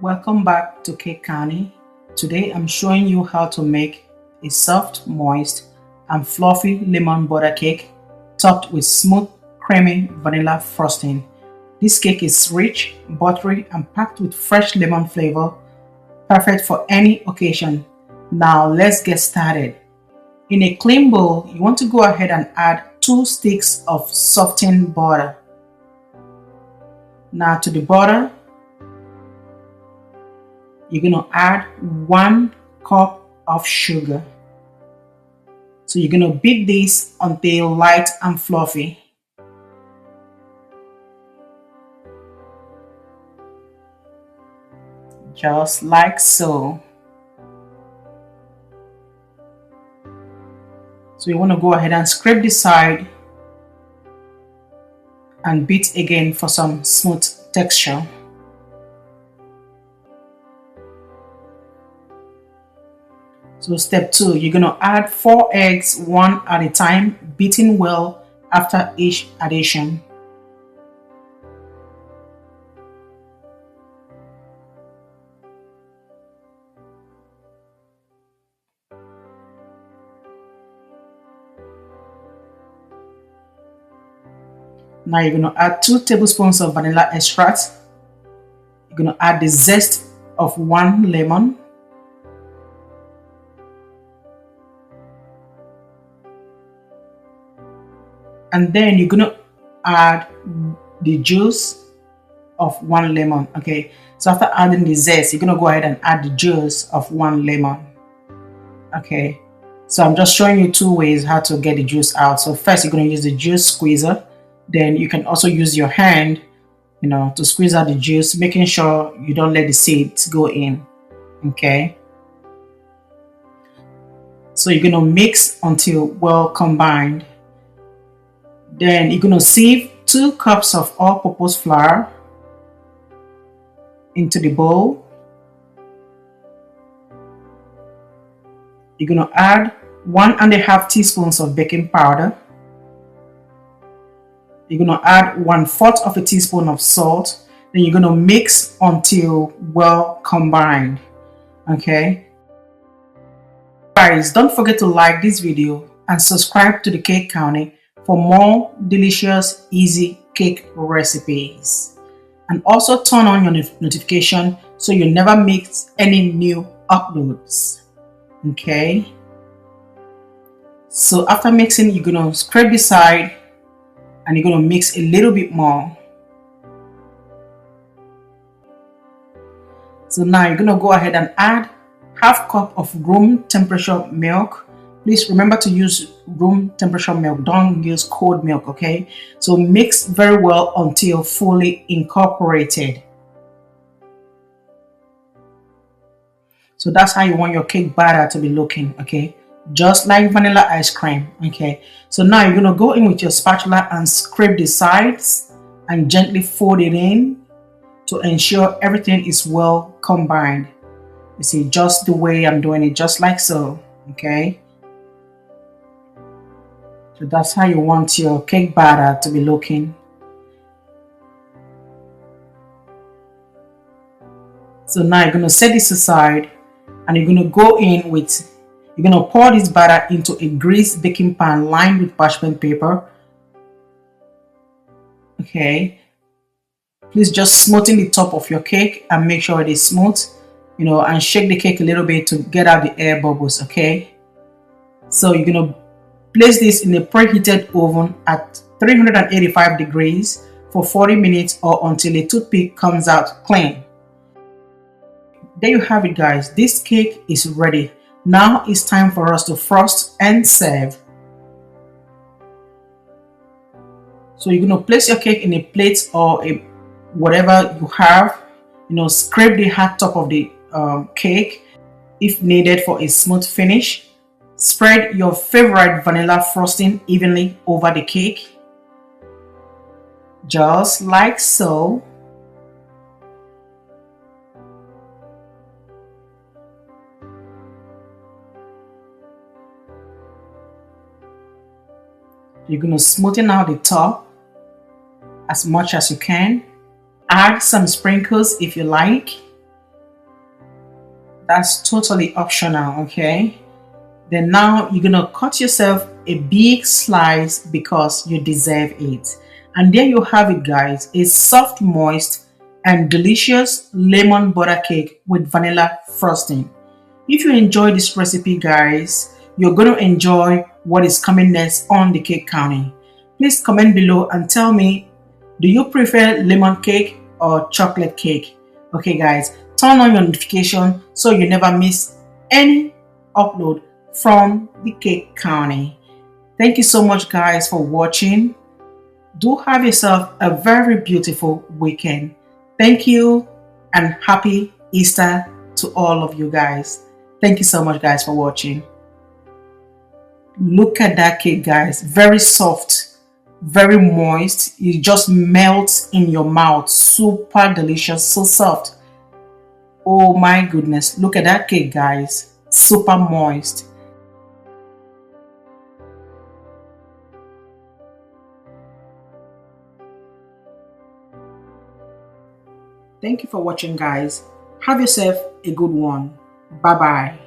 Welcome back to Cake County. Today I'm showing you how to make a soft, moist, and fluffy lemon butter cake topped with smooth, creamy vanilla frosting. This cake is rich, buttery, and packed with fresh lemon flavor, perfect for any occasion. Now let's get started. In a clean bowl, you want to go ahead and add 2 sticks of softened butter. Now to the butter, you're going to add 1 cup of sugar. So you're going to beat this until light and fluffy. Just like so. So you want to go ahead and scrape the side and beat again for some smooth texture. So step 2, you're going to add 4 eggs one at a time, beating well after each addition. Now you're going to add 2 tablespoons of vanilla extract. You're going to add the zest of 1 lemon. And then you're going to add the juice of 1 lemon. Okay, so after adding the zest, you're going to go ahead and add the juice of 1 lemon. Okay, so I'm just showing you 2 ways how to get the juice out. So first, you're going to use the juice squeezer. Then you can also use your hand, to squeeze out the juice, making sure you don't let the seeds go in. Okay, so you're going to mix until well combined. Then you're going to sieve 2 cups of all-purpose flour into the bowl. You're going to add 1½ teaspoons of baking powder. You're going to add 1/4 of a teaspoon of salt. Then you're going to mix until well combined. Okay. Guys, don't forget to like this video and subscribe to the Cake County for more delicious, easy cake recipes. And also turn on your notification so you never miss any new uploads. Okay. So after mixing, you're going to scrape the side and you're going to mix a little bit more. So now you're going to go ahead and add ½ cup of room temperature milk. Please remember to use room temperature milk. Don't use cold milk, okay? So mix very well until fully incorporated. So that's how you want your cake batter to be looking, okay? Just like vanilla ice cream. Okay, so now you're going to go in with your spatula and scrape the sides and gently fold it in to ensure everything is well combined. You see, just the way I'm doing it, just like so. Okay, so that's how you want your cake batter to be looking. So now you're going to set this aside and you're going to go in with You're going to pour this batter into a greased baking pan lined with parchment paper. Okay. Please just smoothen the top of your cake and make sure it is smooth, and shake the cake a little bit to get out the air bubbles, okay? So you're going to place this in a preheated oven at 385 degrees for 40 minutes or until a toothpick comes out clean. There you have it, guys. This cake is ready. Now it's time for us to frost and serve. So you're going to place your cake in a plate or whatever you have. Scrape the hard top of the cake if needed for a smooth finish. Spread your favorite vanilla frosting evenly over the cake. Just like so. You're going to smoothen out the top as much as you can. Add some sprinkles if you like. That's totally optional, okay? Then now you're gonna cut yourself a big slice because you deserve it. And there you have it, guys. A soft, moist, and delicious lemon butter cake with vanilla frosting. If you enjoy this recipe, guys, you're gonna enjoy what is coming next on the cake counting. Please comment below and tell me, do you prefer lemon cake or chocolate cake? Okay, guys, turn on your notification so you never miss any upload from the cake counting. Thank you so much, guys, for watching. Do have yourself a very beautiful weekend. Thank you and happy Easter to all of you guys. Thank you so much, guys, for watching. Look at that cake, guys. Very soft, very moist. It just melts in your mouth. Super delicious, so soft. Oh my goodness. Look at that cake, guys. Super moist. Thank you for watching, guys. Have yourself a good one. Bye bye.